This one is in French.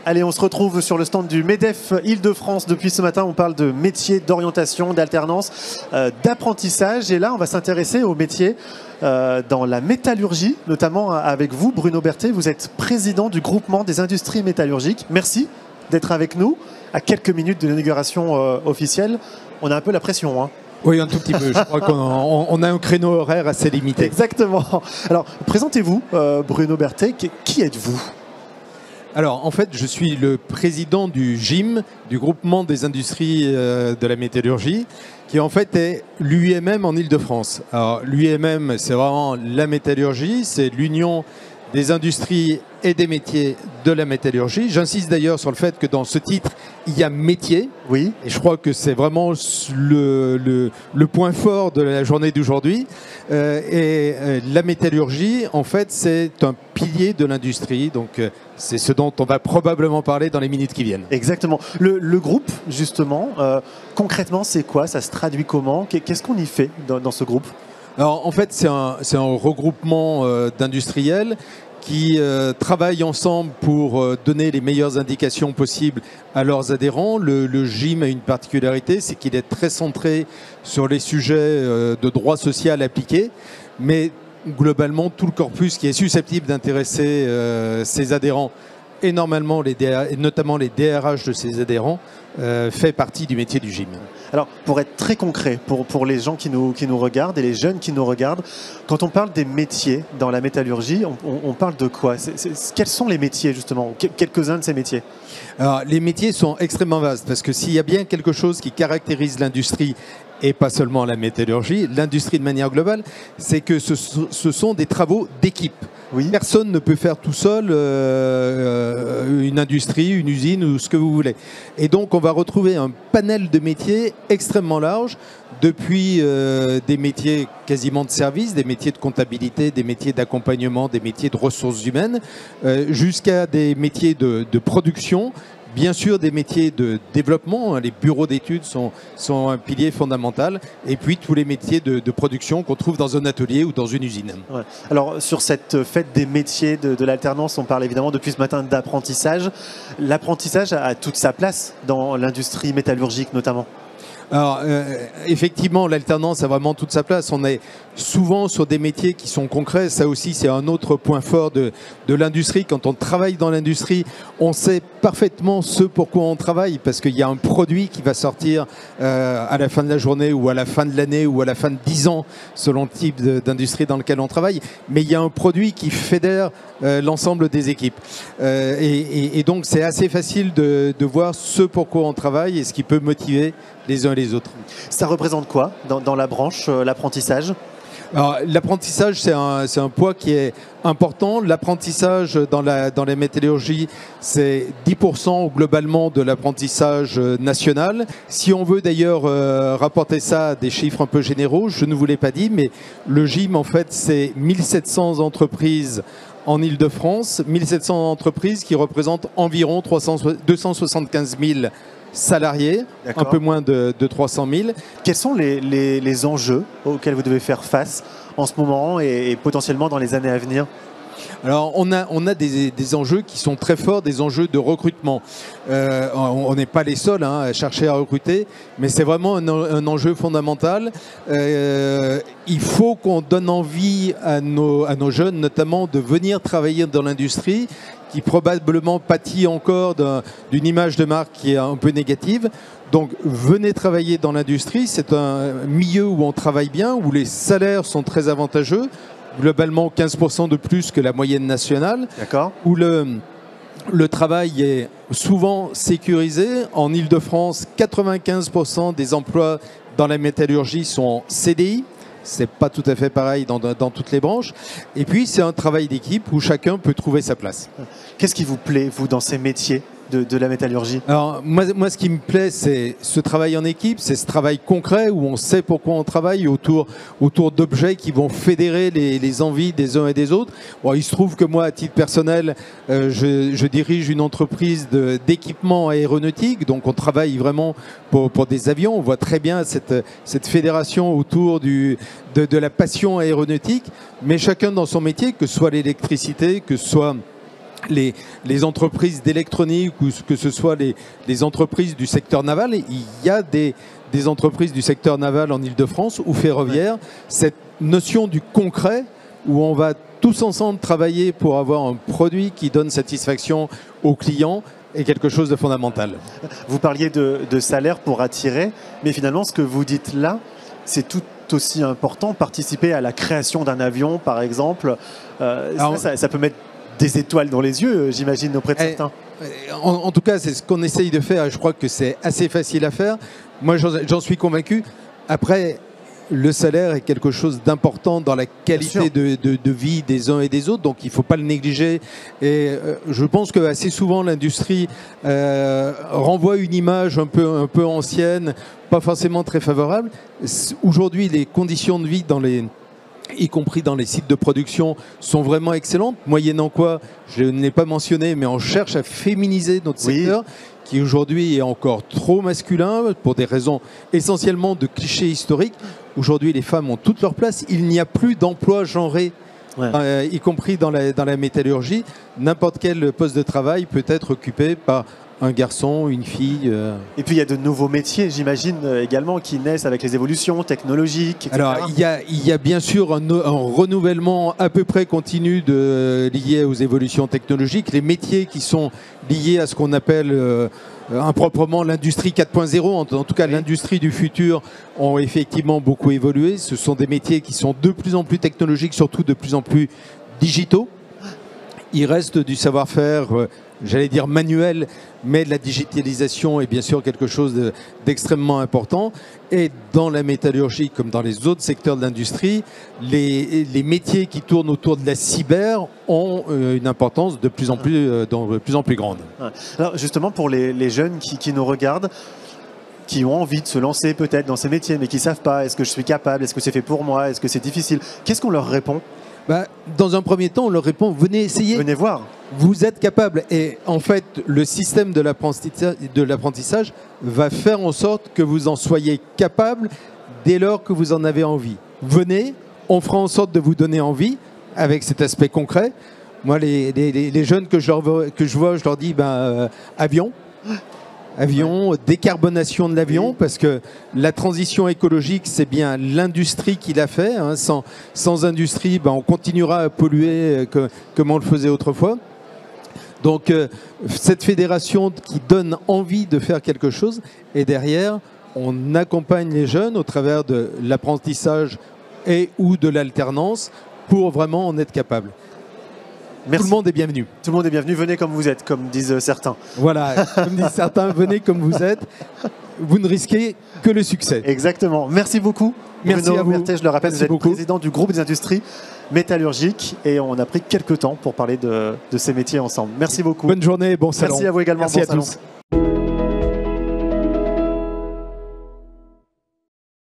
Allez, on se retrouve sur le stand du MEDEF Île-de-France. Depuis ce matin, on parle de métiers, d'orientation, d'alternance, d'apprentissage. Et là, on va s'intéresser aux métiers dans la métallurgie, notamment avec vous, Bruno Berthet. Vous êtes président du groupement des industries métallurgiques. Merci d'être avec nous à quelques minutes de l'inauguration officielle. On a un peu la pression, hein. Oui, un tout petit peu. Je crois qu'on a un créneau horaire assez limité. Exactement. Alors, présentez-vous, Bruno Berthet. Qui êtes-vous ? Alors, en fait, je suis le président du GIM, du groupement des industries de la métallurgie, qui en fait est l'UIMM en Île-de-France. Alors, l'UIMM, c'est vraiment la métallurgie, c'est l'union des industries et des métiers de la métallurgie. J'insiste d'ailleurs sur le fait que dans ce titre, il y a métier. Oui. Et je crois que c'est vraiment le point fort de la journée d'aujourd'hui. La métallurgie, en fait, c'est un pilier de l'industrie. Donc, c'est ce dont on va probablement parler dans les minutes qui viennent. Exactement. Le groupe, justement, concrètement, c'est quoi? Ça se traduit comment? Qu'est-ce qu'on y fait dans ce groupe? Alors, en fait, c'est un regroupement d'industriels qui travaillent ensemble pour donner les meilleures indications possibles à leurs adhérents. Le GIM a une particularité, c'est qu'il est très centré sur les sujets de droit social appliqué, mais globalement, tout le corpus qui est susceptible d'intéresser ses adhérents et notamment les DRH de ses adhérents fait partie du métier du GIM. Alors, pour être très concret, pour les gens qui nous regardent et les jeunes qui nous regardent, quand on parle des métiers dans la métallurgie, on parle de quoi? Quels sont les métiers, justement? Quelques-uns de ces métiers. Alors, les métiers sont extrêmement vastes, parce que s'il y a bien quelque chose qui caractérise l'industrie, et pas seulement la métallurgie, l'industrie de manière globale, c'est que ce sont des travaux d'équipe. Oui. Personne ne peut faire tout seul une industrie, une usine ou ce que vous voulez. Et donc, on va retrouver un panel de métiers extrêmement large, depuis des métiers quasiment de service, des métiers de comptabilité, des métiers d'accompagnement, des métiers de ressources humaines, jusqu'à des métiers de production. Bien sûr, des métiers de développement, les bureaux d'études sont un pilier fondamental, et puis tous les métiers de production qu'on trouve dans un atelier ou dans une usine. Ouais. Alors, sur cette fête des métiers de l'alternance, on parle évidemment depuis ce matin d'apprentissage. L'apprentissage a toute sa place dans l'industrie métallurgique notamment. Alors, effectivement, l'alternance a vraiment toute sa place. On est souvent sur des métiers qui sont concrets. Ça aussi, c'est un autre point fort de l'industrie. Quand on travaille dans l'industrie, on sait parfaitement ce pourquoi on travaille, parce qu'il y a un produit qui va sortir à la fin de la journée ou à la fin de l'année ou à la fin de 10 ans, selon le type d'industrie dans lequel on travaille. Mais il y a un produit qui fédère l'ensemble des équipes. Et donc, c'est assez facile de voir ce pourquoi on travaille et ce qui peut motiver les uns et les autres. Ça représente quoi dans la branche, l'apprentissage? Alors, l'apprentissage, c'est un poids qui est important. L'apprentissage dans la métallurgie, c'est 10% globalement de l'apprentissage national. Si on veut d'ailleurs rapporter ça à des chiffres un peu généraux, je ne vous l'ai pas dit, mais le GIM, en fait, c'est 1700 entreprises en Île-de-France, 1700 entreprises qui représentent environ 275 000 salariés, un peu moins de 300 000. Quels sont les enjeux auxquels vous devez faire face en ce moment et potentiellement dans les années à venir? Alors, on a des enjeux qui sont très forts, des enjeux de recrutement. On n'est pas les seuls à chercher à recruter, mais c'est vraiment un enjeu fondamental. Il faut qu'on donne envie à nos jeunes, notamment, de venir travailler dans l'industrie, qui probablement pâtit encore d'une image de marque qui est un peu négative. Donc, venez travailler dans l'industrie. C'est un milieu où on travaille bien, où les salaires sont très avantageux, globalement 15% de plus que la moyenne nationale, où le travail est souvent sécurisé. En Île-de-France, 95% des emplois dans la métallurgie sont en CDI. C'est pas tout à fait pareil dans toutes les branches. Et puis, c'est un travail d'équipe où chacun peut trouver sa place. Qu'est-ce qui vous plaît, vous, dans ces métiers de la métallurgie? Alors, moi, ce qui me plaît, c'est ce travail en équipe, c'est ce travail concret où on sait pourquoi on travaille autour d'objets qui vont fédérer les envies des uns et des autres. Bon, il se trouve que moi, à titre personnel, je dirige une entreprise d'équipement aéronautique, donc on travaille vraiment pour des avions. On voit très bien cette fédération autour de la passion aéronautique, mais chacun dans son métier, que ce soit l'électricité, que ce soit les entreprises d'électronique ou que ce soit les entreprises du secteur naval. Il y a des entreprises du secteur naval en Île-de-France ou ferroviaire. Ouais. Cette notion du concret où on va tous ensemble travailler pour avoir un produit qui donne satisfaction aux clients est quelque chose de fondamental. Vous parliez de salaire pour attirer, mais finalement ce que vous dites là, c'est tout aussi important. Participer à la création d'un avion, par exemple, ça peut mettre des étoiles dans les yeux, j'imagine, auprès de certains. En tout cas, c'est ce qu'on essaye de faire et je crois que c'est assez facile à faire. Moi, j'en suis convaincu. Après, le salaire est quelque chose d'important dans la qualité de vie des uns et des autres, donc il ne faut pas le négliger. Et je pense que assez souvent, l'industrie renvoie une image un peu ancienne, pas forcément très favorable. Aujourd'hui, les conditions de vie y compris dans les sites de production, sont vraiment excellentes, moyennant quoi, je ne l'ai pas mentionné, mais on cherche à féminiser notre secteur, qui aujourd'hui est encore trop masculin, pour des raisons essentiellement de clichés historiques. Aujourd'hui, les femmes ont toute leur place, il n'y a plus d'emploi genré, y compris dans la métallurgie. N'importe quel poste de travail peut être occupé par un garçon, une fille. Et puis il y a de nouveaux métiers, j'imagine, également, qui naissent avec les évolutions technologiques, etc. Alors il y a bien sûr un renouvellement à peu près continu lié aux évolutions technologiques. Les métiers qui sont liés à ce qu'on appelle improprement l'industrie 4.0, en tout cas l'industrie du futur, ont effectivement beaucoup évolué. Ce sont des métiers qui sont de plus en plus technologiques, surtout de plus en plus digitaux. Il reste du savoir-faire, j'allais dire manuel, mais la digitalisation est bien sûr quelque chose d'extrêmement important. Et dans la métallurgie, comme dans les autres secteurs de l'industrie, les métiers qui tournent autour de la cyber ont une importance de plus en plus grande. Alors justement, pour les jeunes qui nous regardent, qui ont envie de se lancer peut-être dans ces métiers, mais qui ne savent pas, est-ce que je suis capable, est-ce que c'est fait pour moi, est-ce que c'est difficile, qu'est-ce qu'on leur répond ? Dans un premier temps, on leur répond, venez essayer. Venez voir. Vous êtes capable. Et en fait, le système de l'apprentissage va faire en sorte que vous en soyez capable dès lors que vous en avez envie. Venez, on fera en sorte de vous donner envie avec cet aspect concret. Moi, les jeunes que je vois, je leur dis, avion. Avion, décarbonation de l'avion, parce que la transition écologique, c'est bien l'industrie qui l'a fait. Hein. Sans industrie, on continuera à polluer comme on le faisait autrefois. Donc, cette fédération qui donne envie de faire quelque chose, et derrière, on accompagne les jeunes au travers de l'apprentissage et ou de l'alternance pour vraiment en être capable. Merci. Tout le monde est bienvenu. Tout le monde est bienvenu. Venez comme vous êtes, comme disent certains. Voilà, comme disent certains, venez comme vous êtes. Vous ne risquez que le succès. Exactement. Merci beaucoup. Merci Bruno à vous. Mertet, je le rappelle, vous êtes président du groupe des industries métallurgiques et on a pris quelques temps pour parler de ces métiers ensemble. Merci beaucoup. Bonne journée, bon salon. Merci à vous également. Merci bon à salon. tous.